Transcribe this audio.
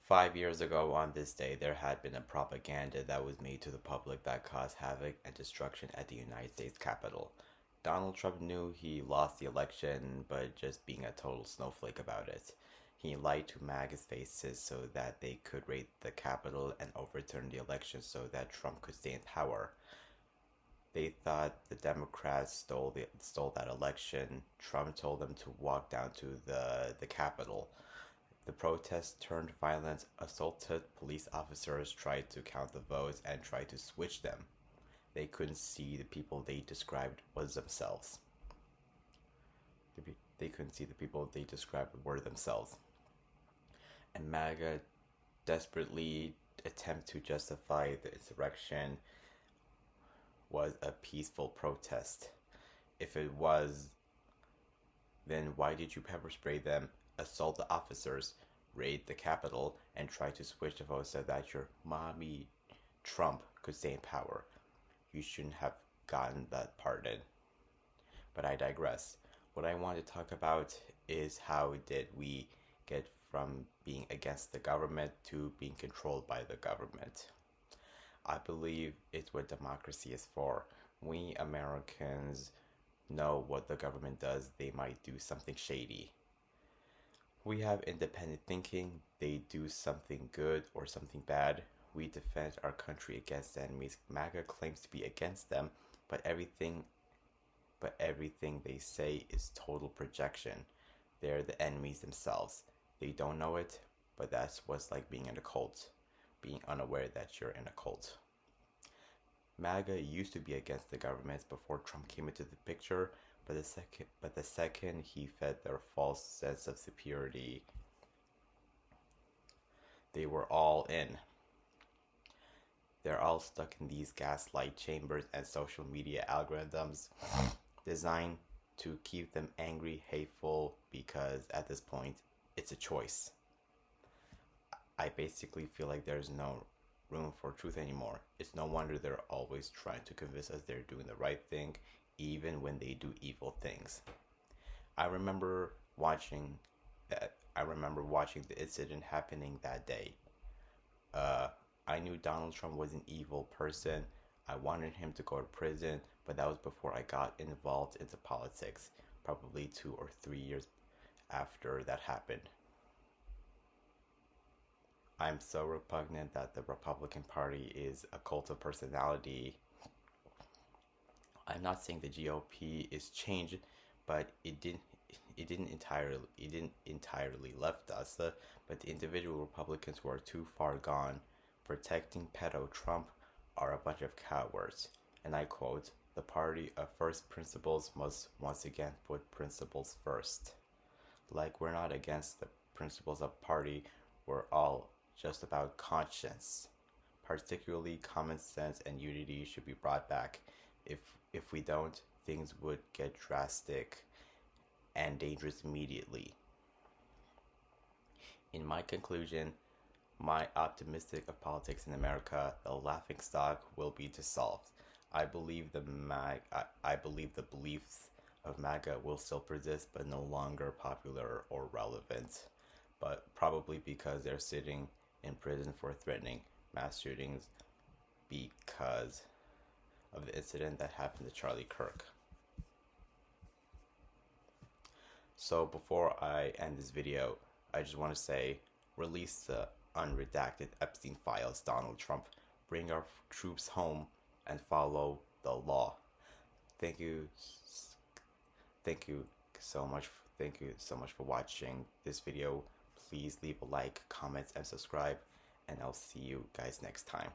5 years ago on this day, there had been a propaganda that was made to the public that caused havoc and destruction at the United States Capitol. Donald Trump knew he lost the election, but just being a total snowflake about it. He lied to MAGA's faces so that they could raid the Capitol and overturn the election so that Trump could stay in power. They thought the Democrats stole that election. Trump told them to walk down to the Capitol. The protests turned violent, assaulted police officers, tried to count the votes, and tried to switch them. They couldn't see the people they described was themselves. They couldn't see the people they described were themselves. And MAGA desperately attempt to justify the insurrection was a peaceful protest. If it was, then why did you pepper spray them, assault the officers, raid the Capitol, and try to switch the vote so that your mommy Trump could stay in power? You shouldn't have gotten that pardon. But I digress. What I want to talk about is how did we get from being against the government to being controlled by the government. I believe it's what democracy is for. We Americans know what the government does, they might do something shady. We have independent thinking, they do something good or something bad. We defend our country against enemies. MAGA claims to be against them, but everything they say is total projection. They're the enemies themselves. They don't know it, but that's what's like being in a cult, being unaware that you're in a cult. MAGA used to be against the government before Trump came into the picture, but the second he fed their false sense of superiority, they were all in. They're all stuck in these gaslight chambers and social media algorithms designed to keep them angry, hateful, because at this point, it's a choice. I basically feel like there's no room for truth anymore. It's no wonder they're always trying to convince us they're doing the right thing, even when they do evil things. I remember watching the incident happening that day. I knew Donald Trump was an evil person. I wanted him to go to prison, but that was before I got involved into politics, probably 2 or 3 years after that happened. I'm so repugnant that the Republican Party is a cult of personality. I'm not saying the GOP is changed, but it didn't entirely left us. But the individual Republicans who are too far gone, protecting pedo Trump, are a bunch of cowards. And I quote, "The party of first principles must once again put principles first." Like we're not against the principles of party, we're all just about conscience. Particularly common sense and unity should be brought back. If we don't, things would get drastic and dangerous immediately. In my conclusion, my optimistic of politics in America, the laughingstock will be dissolved. I believe the beliefs of MAGA will still persist, but no longer popular or relevant. But probably because they're sitting in prison for threatening mass shootings because of the incident that happened to Charlie Kirk. So before I end this video, I just want to say, release the unredacted Epstein files, Donald Trump. Bring our troops home and follow the law. Thank you so much. Thank you so much for watching this video. Please leave a like, comment, and subscribe, and I'll see you guys next time.